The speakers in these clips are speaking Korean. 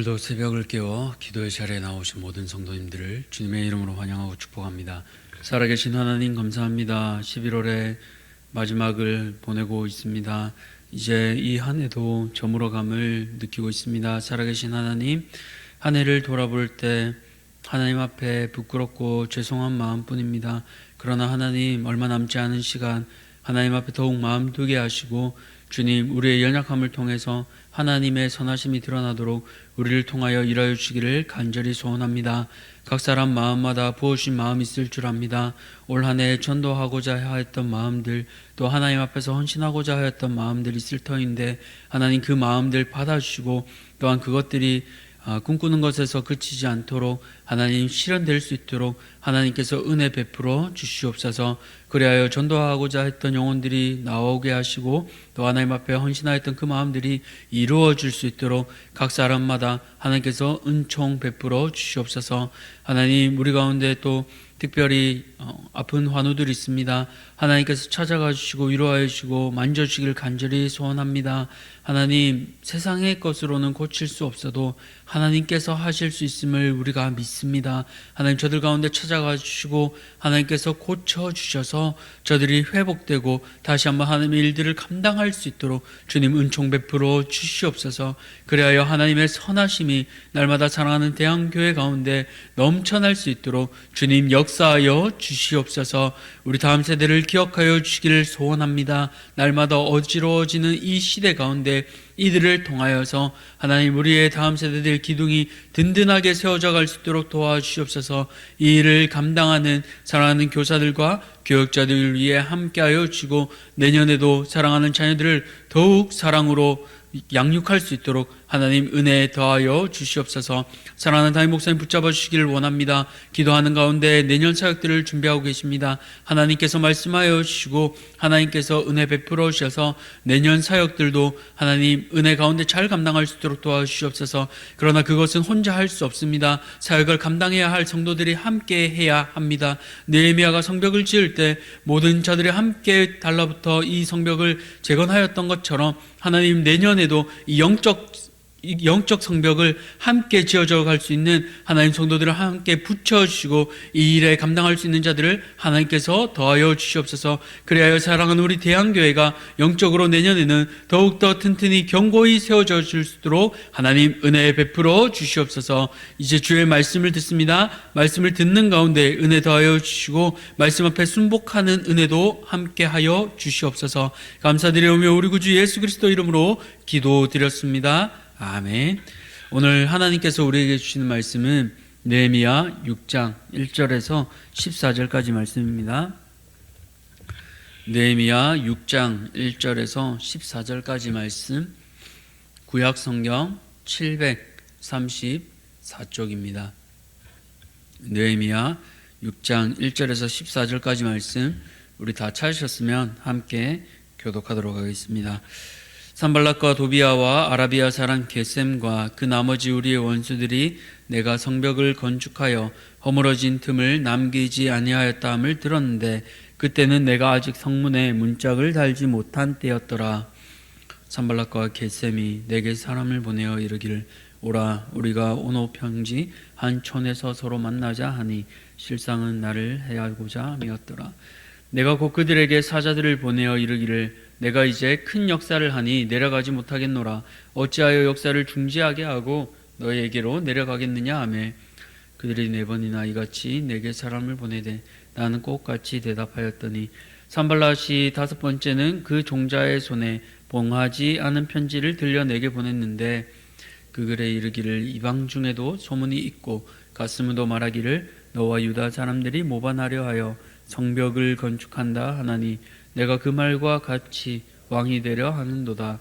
오늘도 새벽을 깨워 기도의 자리에 나오신 모든 성도님들을 주님의 이름으로 환영하고 축복합니다. 살아계신 하나님 감사합니다. 11월의 마지막을 보내고 있습니다. 이제 이 한 해도 저물어감을 느끼고 있습니다. 살아계신 하나님, 한 해를 돌아볼 때 하나님 앞에 부끄럽고 죄송한 마음뿐입니다. 그러나 하나님, 얼마 남지 않은 시간 하나님 앞에 더욱 마음 두게 하시고 주님, 우리의 연약함을 통해서 하나님의 선하심이 드러나도록 우리를 통하여 일하여 주시기를 간절히 소원합니다. 각 사람 마음마다 부어주신 마음이 있을 줄 압니다. 올 한 해 전도하고자 하였던 마음들, 또 하나님 앞에서 헌신하고자 하였던 마음들이 있을 터인데 하나님 그 마음들 받아주시고 또한 그것들이 꿈꾸는 것에서 그치지 않도록 하나님 실현될 수 있도록 하나님께서 은혜 베풀어 주시옵소서. 그리하여 전도하고자 했던 영혼들이 나오게 하시고 또 하나님 앞에 헌신하였던 그 마음들이 이루어질 수 있도록 각 사람마다 하나님께서 은총 베풀어 주시옵소서. 하나님, 우리 가운데 또 특별히 아픈 환우들이 있습니다. 하나님께서 찾아가 주시고 위로하여 주시고 만져주시기를 간절히 소원합니다. 하나님, 세상의 것으로는 고칠 수 없어도 하나님께서 하실 수 있음을 우리가 믿습니다. 하나님, 저들 가운데 찾아가 주시고 하나님께서 고쳐주셔서 저들이 회복되고 다시 한번 하나님의 일들을 감당할 수 있도록 주님 은총 베풀어 주시옵소서. 그리하여 하나님의 선하심이 날마다 사랑하는 대한교회 가운데 넘쳐날 수 있도록 주님 역사하여 주시옵소서. 우리 다음 세대를 기억하여 주시기를 소원합니다. 날마다 어지러워지는 이 시대 가운데 이들을 통하여서 하나님, 우리의 다음 세대들 기둥이 든든하게 세워져 갈 수 있도록 도와주시옵소서. 이 일을 감당하는 사랑하는 교사들과 교육자들을 위해 함께하여 주시고 내년에도 사랑하는 자녀들을 더욱 사랑으로 양육할 수 있도록 하나님 은혜 더하여 주시옵소서. 사랑하는 담임 목사님 붙잡아 주시기를 원합니다. 기도하는 가운데 내년 사역들을 준비하고 계십니다. 하나님께서 말씀하여 주시고 하나님께서 은혜 베풀어 주셔서 내년 사역들도 하나님 은혜 가운데 잘 감당할 수 있도록 도와주시옵소서. 그러나 그것은 혼자 할 수 없습니다. 사역을 감당해야 할 성도들이 함께 해야 합니다. 느헤미야가 성벽을 지을 때 모든 자들이 함께 달라붙어 이 성벽을 재건하였던 것처럼 하나님, 내년에도 이 영적 성벽을 함께 지어져 갈 수 있는 하나님 성도들을 함께 붙여주시고 이 일에 감당할 수 있는 자들을 하나님께서 더하여 주시옵소서. 그리하여 사랑하는 우리 대한교회가 영적으로 내년에는 더욱더 튼튼히 견고히 세워져 줄 수 있도록 하나님 은혜 베풀어 주시옵소서. 이제 주의 말씀을 듣습니다. 말씀을 듣는 가운데 은혜 더하여 주시고 말씀 앞에 순복하는 은혜도 함께하여 주시옵소서. 감사드리오며 우리 구주 예수 그리스도 이름으로 기도드렸습니다. 아멘. 오늘 하나님께서 우리에게 주시는 말씀은 느헤미야 6장 1절에서 14절까지 말씀입니다. 느헤미야 6장 1절에서 14절까지 말씀, 구약 성경 734쪽입니다. 느헤미야 6장 1절에서 14절까지 말씀, 우리 다 찾으셨으면 함께 교독하도록 하겠습니다. 산발락과 도비아와 아라비아 사람 게셈과 그 나머지 우리의 원수들이 내가 성벽을 건축하여 허물어진 틈을 남기지 아니하였다 함을 들었는데 그때는 내가 아직 성문에 문짝을 달지 못한 때였더라. 산발락과 게셈이 내게 사람을 보내어 이르기를 오라, 우리가 오노 평지 한 촌에서 서로 만나자 하니 실상은 나를 해하고자 함이었더라. 내가 곧 그들에게 사자들을 보내어 이르기를 내가 이제 큰 역사를 하니 내려가지 못하겠노라. 어찌하여 역사를 중지하게 하고 너희에게로 내려가겠느냐 하매 그들이 4번이나 이같이 내게 사람을 보내되 나는 꼭같이 대답하였더니 산발랏이 5번째는 그 종자의 손에 봉하지 않은 편지를 들려 내게 보냈는데 그 글에 이르기를 이방 중에도 소문이 있고 가스무도 말하기를 너와 유다 사람들이 모반하려 하여 성벽을 건축한다 하나니 내가 그 말과 같이 왕이 되려 하는도다.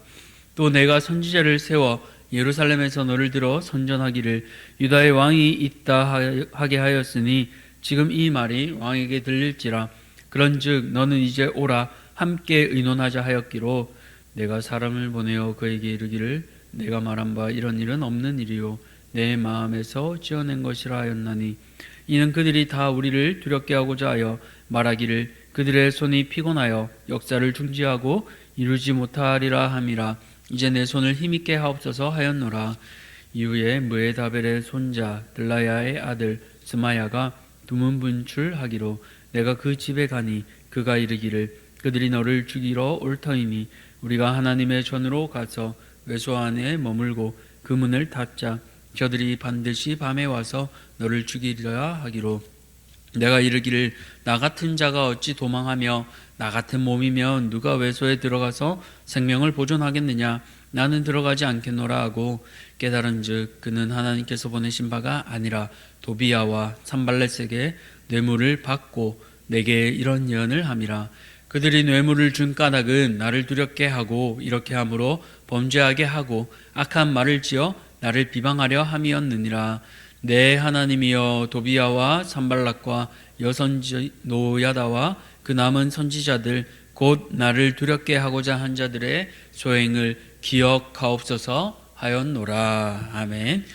또 내가 선지자를 세워 예루살렘에서 너를 들어 선전하기를 유다의 왕이 있다 하게 하였으니 지금 이 말이 왕에게 들릴지라. 그런즉 너는 이제 오라 함께 의논하자 하였기로 내가 사람을 보내어 그에게 이르기를 내가 말한 바 이런 일은 없는 일이요 내 마음에서 지어낸 것이라 하였나니 이는 그들이 다 우리를 두렵게 하고자 하여 말하기를 그들의 손이 피곤하여 역사를 중지하고 이루지 못하리라 함이라. 이제 내 손을 힘있게 하옵소서 하였노라. 이후에 무에다벨의 손자 들라야의 아들 스마야가 두문 분출하기로 내가 그 집에 가니 그가 이르기를 그들이 너를 죽이러 올 터이니 우리가 하나님의 전으로 가서 외소 안에 머물고 그 문을 닫자. 저들이 반드시 밤에 와서 너를 죽이려 하기로 내가 이르기를 나 같은 자가 어찌 도망하며 나 같은 몸이면 누가 외소에 들어가서 생명을 보존하겠느냐. 나는 들어가지 않겠노라 하고 깨달은즉 그는 하나님께서 보내신 바가 아니라 도비야와 산발렛에게 뇌물을 받고 내게 이런 예언을 함이라. 그들이 뇌물을 준 까닭은 나를 두렵게 하고 이렇게 함으로 범죄하게 하고 악한 말을 지어 나를 비방하려 함이었느니라. 내 하나님이여 도비야와 산발락과 여선지 노야다와 그 남은 선지자들 곧 나를 두렵게 하고자 한 자들의 소행을 기억하옵소서 하였노라. 아멘.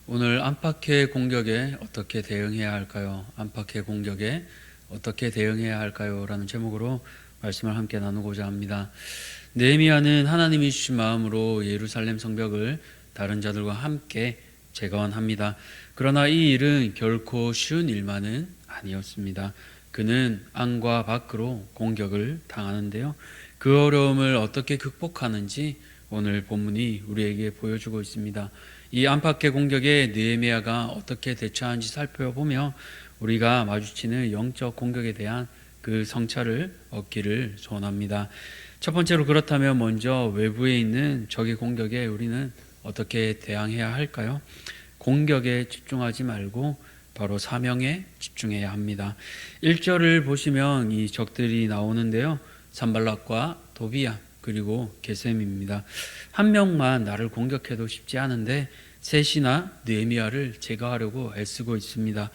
오늘 안팎의 공격에 어떻게 대응해야 할까요? 안팎의 공격에 어떻게 대응해야 할까요? 라는 제목으로 말씀을 함께 나누고자 합니다. 느헤미야는 하나님이 주신 마음으로 예루살렘 성벽을 다른 자들과 함께 재건합니다. 그러나 이 일은 결코 쉬운 일만은 아니었습니다. 그는 안과 밖으로 공격을 당하는데요. 그 어려움을 어떻게 극복하는지 오늘 본문이 우리에게 보여주고 있습니다. 이 안팎의 공격에 느헤미야가 어떻게 대처하는지 살펴보며 우리가 마주치는 영적 공격에 대한 그 성찰을 얻기를 소원합니다. 첫 번째로 그렇다면 먼저 외부에 있는 적의 공격에 우리는 어떻게 대항해야 할까요? 공격에 집중하지 말고 바로 사명에 집중해야 합니다. 1절을 보시면 이 적들이 나오는데요. 산발락과 도비야 그리고 게셈입니다. 한 명만 나를 공격해도 쉽지 않은데 셋이나 느헤미야를 제거하려고 애쓰고 있습니다.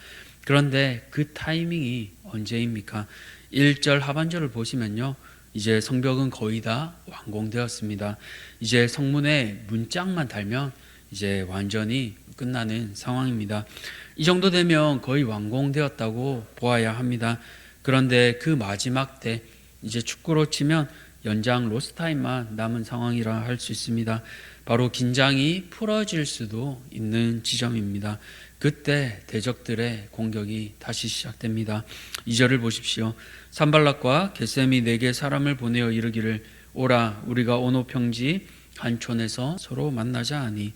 그런데 그 타이밍이 언제입니까? 1절 하반절을 보시면요. 이제 성벽은 거의 다 완공되었습니다. 이제 성문에 문짝만 달면 이제 완전히 끝나는 상황입니다. 이 정도 되면 거의 완공되었다고 보아야 합니다. 그런데 그 마지막 때 이제 축구로 치면 연장 로스타임만 남은 상황이라 할 수 있습니다. 바로 긴장이 풀어질 수도 있는 지점입니다. 그때 대적들의 공격이 다시 시작됩니다. 2절을 보십시오. 산발락과 게셈이 내게 사람을 보내어 이르기를 오라 우리가 오노 평지 한 촌에서 서로 만나자 하니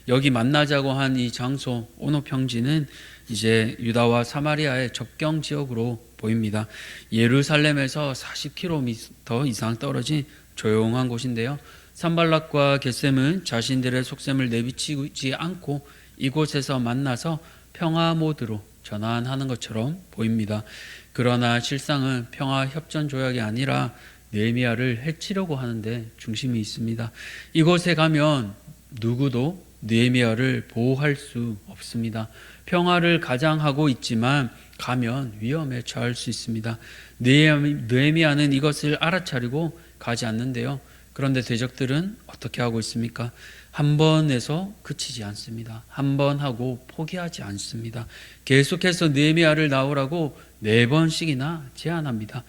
여기 만나자고 한 이 장소 오노 평지는 이제 유다와 사마리아의 접경 지역으로 보입니다. 예루살렘에서 40km 이상 떨어진 조용한 곳인데요. 산발락과 게셈은 자신들의 속셈을 내비치지 않고 이곳에서 만나서 평화 모드로 전환하는 것처럼 보입니다. 그러나 실상은 평화 협전 조약이 아니라 느헤미야를 해치려고 하는데 중심이 있습니다. 이곳에 가면 누구도 느헤미야를 보호할 수 없습니다. 평화를 가장하고 있지만 가면 위험에 처할 수 있습니다. 느헤미야는 이것을 알아차리고 가지 않는데요. 그런데 대적들은 어떻게 하고 있습니까? 한 번에서 그치지 않습니다. 한 번 하고 포기하지 않습니다. 계속해서 느헤미야를 나오라고 4번씩이나 제안합니다.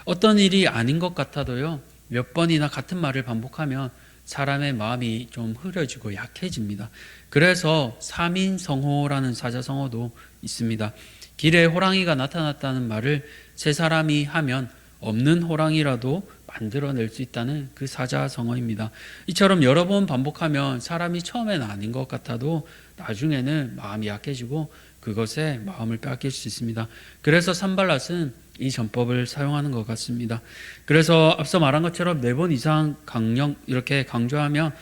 어떤 일이 아닌 것 같아도요. 몇 번이나 같은 말을 반복하면 사람의 마음이 좀 흐려지고 약해집니다. 그래서 3인성호라는 사자성어도 있습니다. 길에 호랑이가 나타났다는 말을 세 사람이 하면 없는 호랑이라도 만들어낼 수 있다는 그 사자성어입니다. 이처럼 여러 번 반복하면 사람이 처음에는 아닌 것 같아도 나중에는 마음이 약해지고 그것에 마음을 뺏길 수 있습니다. 그래서 산발랏은 이 전법을 사용하는 것 같습니다. 그래서 앞서 말한 것처럼 4번 이상 이렇게 강조하면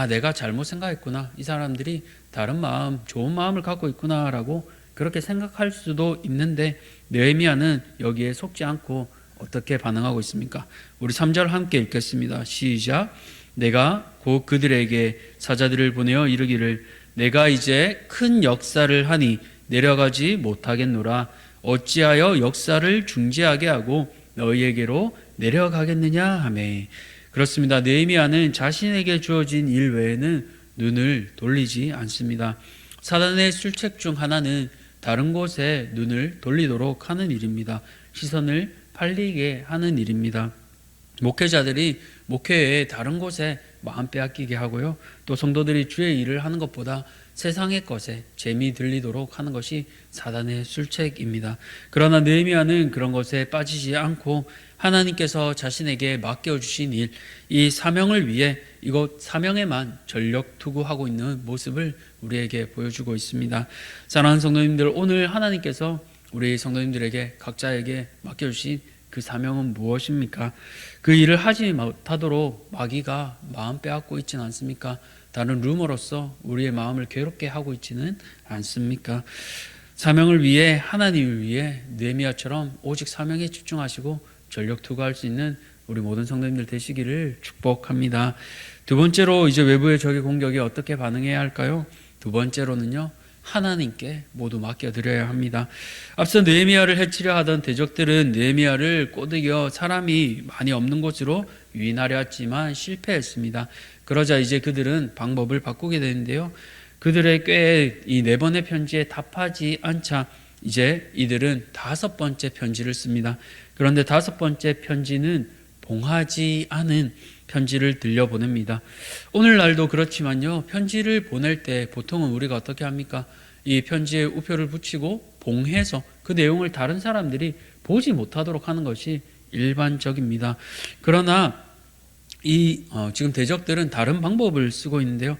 내가 잘못 생각했구나. 이 사람들이 다른 마음, 좋은 마음을 갖고 있구나라고 그렇게 생각할 수도 있는데 느헤미야는 여기에 속지 않고 어떻게 반응하고 있습니까? 우리 3절 함께 읽겠습니다. 시작. 내가 곧 그들에게 사자들을 보내어 이르기를 내가 이제 큰 역사를 하니 내려가지 못하겠노라. 어찌하여 역사를 중지하게 하고 너희에게로 내려가겠느냐 하매. 그렇습니다. 느헤미야는 자신에게 주어진 일 외에는 눈을 돌리지 않습니다. 사단의 술책 중 하나는 다른 곳에 눈을 돌리도록 하는 일입니다. 시선을 팔리게 하는 일입니다. 목회자들이 목회에 다른 곳에 마음 빼앗기게 하고요. 또 성도들이 주의 일을 하는 것보다 세상의 것에 재미 들리도록 하는 것이 사단의 술책입니다. 그러나 느헤미야는 그런 것에 빠지지 않고 하나님께서 자신에게 맡겨주신 일, 이 사명을 위해 이곳 사명에만 전력 투구하고 있는 모습을 우리에게 보여주고 있습니다. 사랑하는 성도님들, 오늘 하나님께서 우리 성도님들에게 각자에게 맡겨주신 그 사명은 무엇입니까? 그 일을 하지 못하도록 마귀가 마음 빼앗고 있지는 않습니까? 다른 루머로서 우리의 마음을 괴롭게 하고 있지는 않습니까? 사명을 위해, 하나님을 위해 느헤미야처럼 오직 사명에 집중하시고 전력 투구할 수 있는 우리 모든 성도님들 되시기를 축복합니다. 두 번째로 이제 외부의 적의 공격에 어떻게 반응해야 할까요? 두 번째로는요, 하나님께 모두 맡겨드려야 합니다. 앞서 느헤미야를 해치려 하던 대적들은 느헤미야를 꼬드겨 사람이 많이 없는 곳으로 유인하려 했지만 실패했습니다. 그러자 이제 그들은 방법을 바꾸게 되는데요, 그들의 꾀에 이 4번의 편지에 답하지 않자 이제 이들은 5번째 편지를 씁니다. 그런데 5번째 편지는 봉하지 않은 편지를 들려보냅니다. 오늘날도 그렇지만요, 편지를 보낼 때 보통은 우리가 어떻게 합니까? 이 편지에 우표를 붙이고 봉해서 그 내용을 다른 사람들이 보지 못하도록 하는 것이 일반적입니다. 그러나 지금 대적들은 다른 방법을 쓰고 있는데요,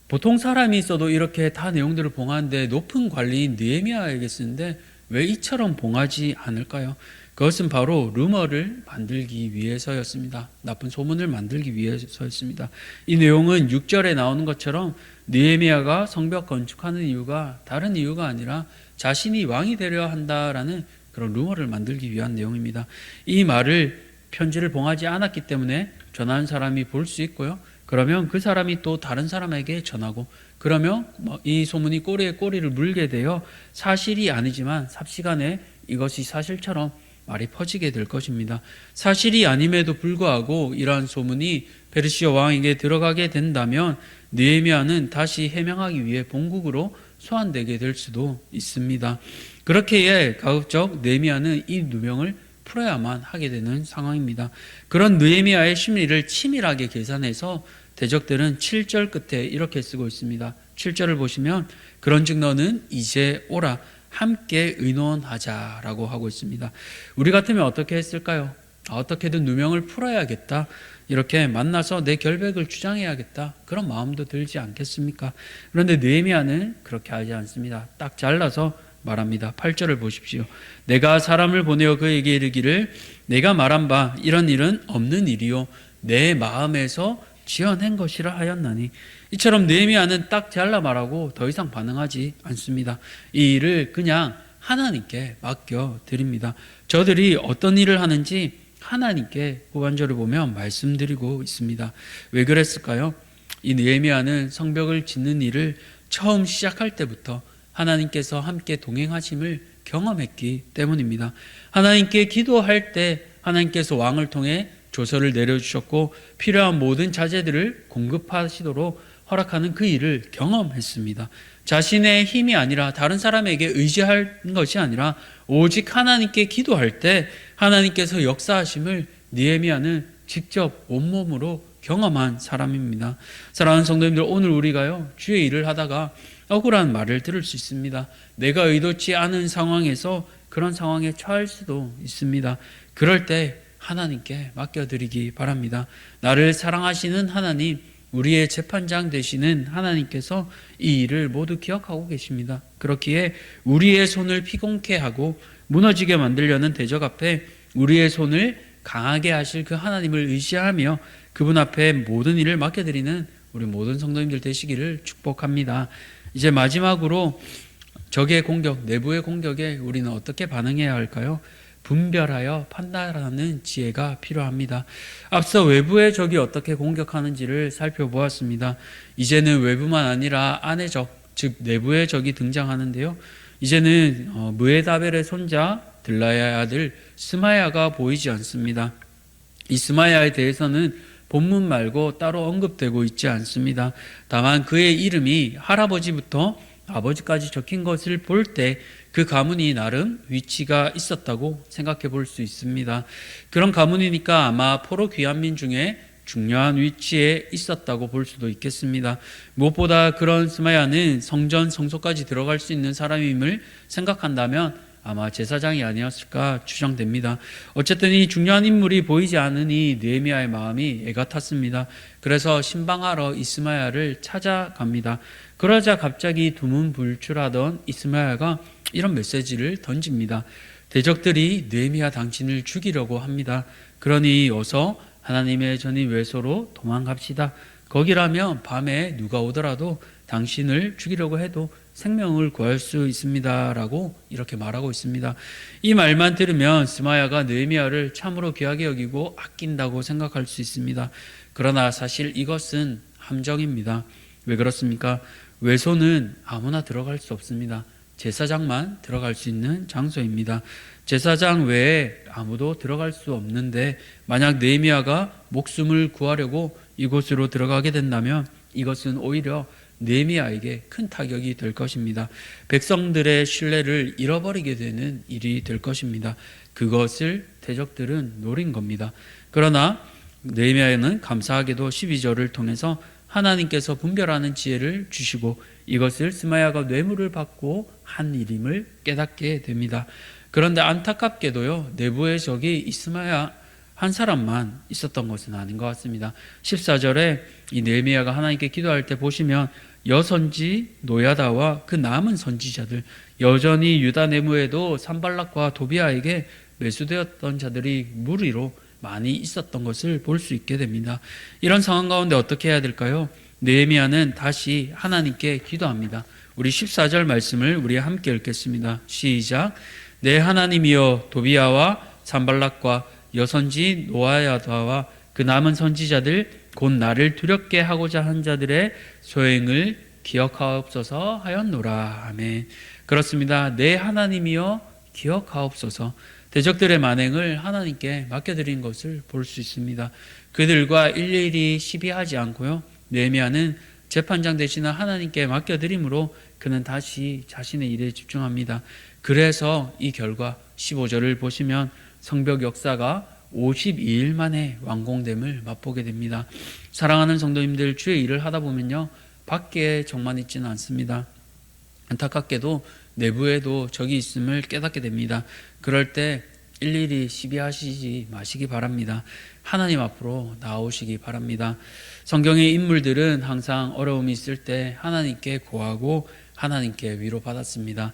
보통 사람이 있어도 이렇게 다 내용들을 봉하는데 높은 관리인 느헤미야에게 쓰는데 왜 이처럼 봉하지 않을까요? 그것은 바로 루머를 만들기 위해서였습니다. 나쁜 소문을 만들기 위해서였습니다. 이 내용은 6절에 나오는 것처럼 느헤미야가 성벽 건축하는 이유가 다른 이유가 아니라 자신이 왕이 되려 한다라는 그런 루머를 만들기 위한 내용입니다. 이 말을 편지를 봉하지 않았기 때문에 전하는 사람이 볼 수 있고요. 그러면 그 사람이 또 다른 사람에게 전하고, 그러면 이 소문이 꼬리에 꼬리를 물게 되어 사실이 아니지만 삽시간에 이것이 사실처럼 말이 퍼지게 될 것입니다. 사실이 아님에도 불구하고 이러한 소문이 페르시아 왕에게 들어가게 된다면 느헤미야는 다시 해명하기 위해 본국으로 소환되게 될 수도 있습니다. 그렇기에 가급적 느헤미야는 이 누명을 풀어야만 하게 되는 상황입니다. 그런 느헤미야의 심리를 치밀하게 계산해서 대적들은 7절 끝에 이렇게 쓰고 있습니다. 7절을 보시면 그런즉 너는 이제 오라 함께 의논하자라고 하고 있습니다. 우리 같으면 어떻게 했을까요? 어떻게든 누명을 풀어야겠다, 이렇게 만나서 내 결백을 주장해야겠다, 그런 마음도 들지 않겠습니까? 그런데 느헤미야는 그렇게 하지 않습니다. 딱 잘라서 말합니다. 8절을 보십시오. 내가 사람을 보내어 그에게 이르기를 내가 말한 바 이런 일은 없는 일이요 내 마음에서 지어낸 것이라 하였나니. 이처럼 느헤미야는 딱 잘라 말하고 더 이상 반응하지 않습니다. 이 일을 그냥 하나님께 맡겨드립니다. 저들이 어떤 일을 하는지 하나님께 후반절을 보면 말씀드리고 있습니다. 왜 그랬을까요? 이 느헤미야는 성벽을 짓는 일을 처음 시작할 때부터 하나님께서 함께 동행하심을 경험했기 때문입니다. 하나님께 기도할 때 하나님께서 왕을 통해 조서를 내려주셨고 필요한 모든 자재들을 공급하시도록 허락하는 그 일을 경험했습니다. 자신의 힘이 아니라 다른 사람에게 의지할 것이 아니라 오직 하나님께 기도할 때 하나님께서 역사하심을 느헤미야는 직접 온몸으로 경험한 사람입니다. 사랑하는 성도님들, 오늘 우리가요, 주의 일을 하다가 억울한 말을 들을 수 있습니다. 내가 의도치 않은 상황에서 그런 상황에 처할 수도 있습니다. 그럴 때 하나님께 맡겨드리기 바랍니다. 나를 사랑하시는 하나님, 우리의 재판장 되시는 하나님께서 이 일을 모두 기억하고 계십니다. 그렇기에 우리의 손을 피곤케 하고 무너지게 만들려는 대적 앞에 우리의 손을 강하게 하실 그 하나님을 의지하며 그분 앞에 모든 일을 맡겨드리는 우리 모든 성도님들 되시기를 축복합니다. 이제 마지막으로 적의 공격, 내부의 공격에 우리는 어떻게 반응해야 할까요? 분별하여 판단하는 지혜가 필요합니다. 앞서 외부의 적이 어떻게 공격하는지를 살펴보았습니다. 이제는 외부만 아니라 안의 적, 즉 내부의 적이 등장하는데요. 이제는 무에다벨의 손자 들라야의 아들 스마야가 보이지 않습니다. 이 스마야에 대해서는 본문 말고 따로 언급되고 있지 않습니다. 다만 그의 이름이 할아버지부터 아버지까지 적힌 것을 볼 때 그 가문이 나름 위치가 있었다고 생각해 볼 수 있습니다. 그런 가문이니까 아마 포로 귀환민 중에 중요한 위치에 있었다고 볼 수도 있겠습니다. 무엇보다 그런 스마야는 성전 성소까지 들어갈 수 있는 사람임을 생각한다면 아마 제사장이 아니었을까 추정됩니다. 어쨌든 이 중요한 인물이 보이지 않으니 느헤미야의 마음이 애가 탔습니다. 그래서 신방하러 이스마야를 찾아갑니다. 그러자 갑자기 두문불출하던 이스마야가 이런 메시지를 던집니다. 대적들이 느헤미야 당신을 죽이려고 합니다. 그러니 어서 하나님의 전이 외소로 도망갑시다. 거기라면 밤에 누가 오더라도 당신을 죽이려고 해도 생명을 구할 수 있습니다. 라고 이렇게 말하고 있습니다. 이 말만 들으면 스마야가 느헤미야를 참으로 귀하게 여기고 아낀다고 생각할 수 있습니다. 그러나 사실 이것은 함정입니다. 왜 그렇습니까? 외소는 아무나 들어갈 수 없습니다. 제사장만 들어갈 수 있는 장소입니다. 제사장 외에 아무도 들어갈 수 없는데 만약 느헤미야가 목숨을 구하려고 이곳으로 들어가게 된다면 이것은 오히려 느헤미야에게 큰 타격이 될 것입니다. 백성들의 신뢰를 잃어버리게 되는 일이 될 것입니다. 그것을 대적들은 노린 겁니다. 그러나 느헤미야는 감사하게도 12절을 통해서 하나님께서 분별하는 지혜를 주시고 이것을 스마야가 뇌물을 받고 한 일임을 깨닫게 됩니다. 그런데 안타깝게도요, 내부의 적이 이스마야 한 사람만 있었던 것은 아닌 것 같습니다. 14절에 이 느헤미야가 하나님께 기도할 때 보시면 여선지 노야다와 그 남은 선지자들, 여전히 유다 내부에도 산발락과 도비아에게 매수되었던 자들이 무리로 많이 있었던 것을 볼 수 있게 됩니다. 이런 상황 가운데 어떻게 해야 될까요? 느헤미야는 다시 하나님께 기도합니다. 우리 14절 말씀을 우리 함께 읽겠습니다. 시작. 내 하나님이여, 도비아와 산발락과 여선지 노아야다와 그 남은 선지자들 곧 나를 두렵게 하고자 한 자들의 소행을 기억하옵소서 하였노라. 아멘. 그렇습니다. 내 하나님이여 기억하옵소서. 대적들의 만행을 하나님께 맡겨드린 것을 볼 수 있습니다. 그들과 일일이 시비하지 않고요, 느헤미야는 재판장 되시는 하나님께 맡겨드림으로 그는 다시 자신의 일에 집중합니다. 그래서 이 결과 15절을 보시면 성벽 역사가 52일 만에 완공됨을 맛보게 됩니다. 사랑하는 성도님들, 주의 일을 하다 보면요, 밖에 적만 있지는 않습니다. 안타깝게도 내부에도 적이 있음을 깨닫게 됩니다. 그럴 때 일일이 시비하시지 마시기 바랍니다. 하나님 앞으로 나오시기 바랍니다. 성경의 인물들은 항상 어려움이 있을 때 하나님께 구하고 하나님께 위로받았습니다.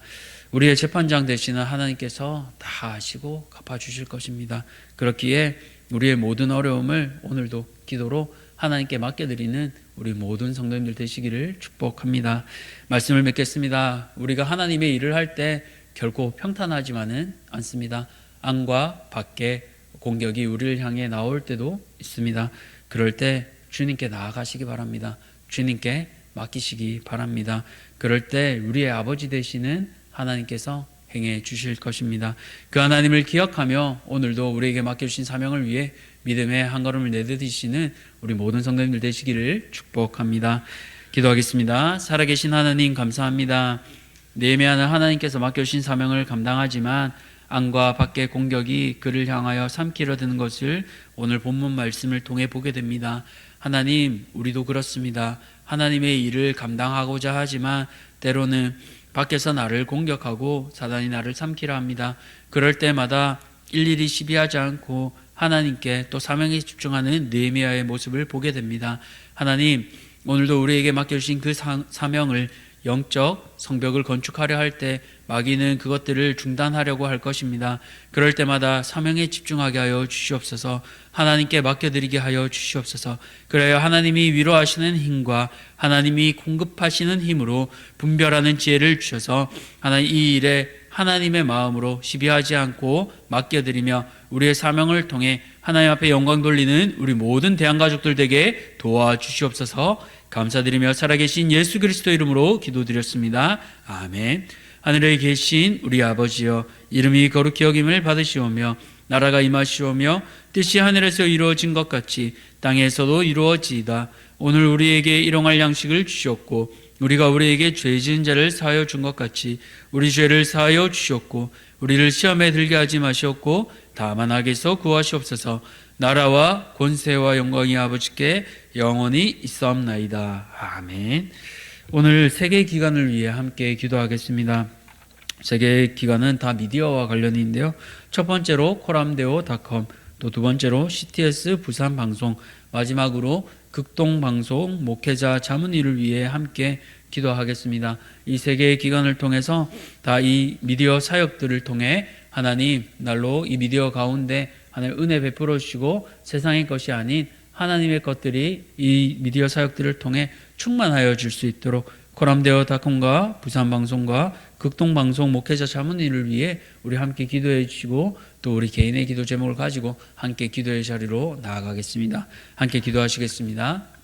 우리의 재판장 되시는 하나님께서 다 아시고 갚아주실 것입니다. 그렇기에 우리의 모든 어려움을 오늘도 기도로 하나님께 맡겨드리는 우리 모든 성도님들 되시기를 축복합니다. 말씀을 맺겠습니다. 우리가 하나님의 일을 할 때 결코 평탄하지만은 않습니다. 안과 밖에 공격이 우리를 향해 나올 때도 있습니다. 그럴 때 주님께 나아가시기 바랍니다. 주님께 맡기시기 바랍니다. 그럴 때 우리의 아버지 되시는 하나님께서 행해 주실 것입니다. 그 하나님을 기억하며 오늘도 우리에게 맡겨주신 사명을 위해 믿음의 한 걸음을 내디디시는 우리 모든 성도님들 되시기를 축복합니다. 기도하겠습니다. 살아계신 하나님 감사합니다. 느헤미야는 하나님께서 맡겨주신 사명을 감당하지만 안과 밖의 공격이 그를 향하여 삼키려 드는 것을 오늘 본문 말씀을 통해 보게 됩니다. 하나님, 우리도 그렇습니다. 하나님의 일을 감당하고자 하지만 때로는 밖에서 나를 공격하고 사단이 나를 삼키려 합니다. 그럴 때마다 일일이 시비하지 않고 하나님께 또 사명에 집중하는 느헤미야의 모습을 보게 됩니다. 하나님, 오늘도 우리에게 맡겨주신 그 사명을 영적 성벽을 건축하려 할 때 마귀는 그것들을 중단하려고 할 것입니다. 그럴 때마다 사명에 집중하게 하여 주시옵소서. 하나님께 맡겨드리게 하여 주시옵소서. 그래야 하나님이 위로하시는 힘과 하나님이 공급하시는 힘으로 분별하는 지혜를 주셔서 하나님 이 일에 하나님의 마음으로 시비하지 않고 맡겨드리며 우리의 사명을 통해 하나님 앞에 영광 돌리는 우리 모든 대한가족들 되게 도와주시옵소서. 감사드리며 살아계신 예수 그리스도 이름으로 기도드렸습니다. 아멘. 하늘에 계신 우리 아버지여, 이름이 거룩히 여김을 받으시오며 나라가 임하시오며 뜻이 하늘에서 이루어진 것 같이 땅에서도 이루어지이다. 오늘 우리에게 일용할 양식을 주셨고 우리가 우리에게 죄 지은 자를 사하여 준 것 같이 우리 죄를 사하여 주셨고 우리를 시험에 들게 하지 마시옵고 다만 악에서 구하시옵소서. 나라와 권세와 영광이 아버지께 영원히 있사옵나이다. 아멘. 오늘 세계 기간을 위해 함께 기도하겠습니다. 세계 기간은 다 미디어와 관련이 있는데요. 첫 번째로 코람데오닷컴, 또 두 번째로 CTS 부산방송, 마지막으로 극동방송 목회자 자문위를 위해 함께 기도하겠습니다. 이 세 개의 기관을 통해서 다 이 미디어 사역들을 통해 하나님 날로 이 미디어 가운데 하나님 은혜 베풀어 주시고 세상의 것이 아닌 하나님의 것들이 이 미디어 사역들을 통해 충만하여 줄 수 있도록 코람데오닷컴과 부산방송과 극동방송 목회자 자문위를 위해 우리 함께 기도해 주시고 또 우리 개인의 기도 제목을 가지고 함께 기도의 자리로 나아가겠습니다. 함께 기도하시겠습니다.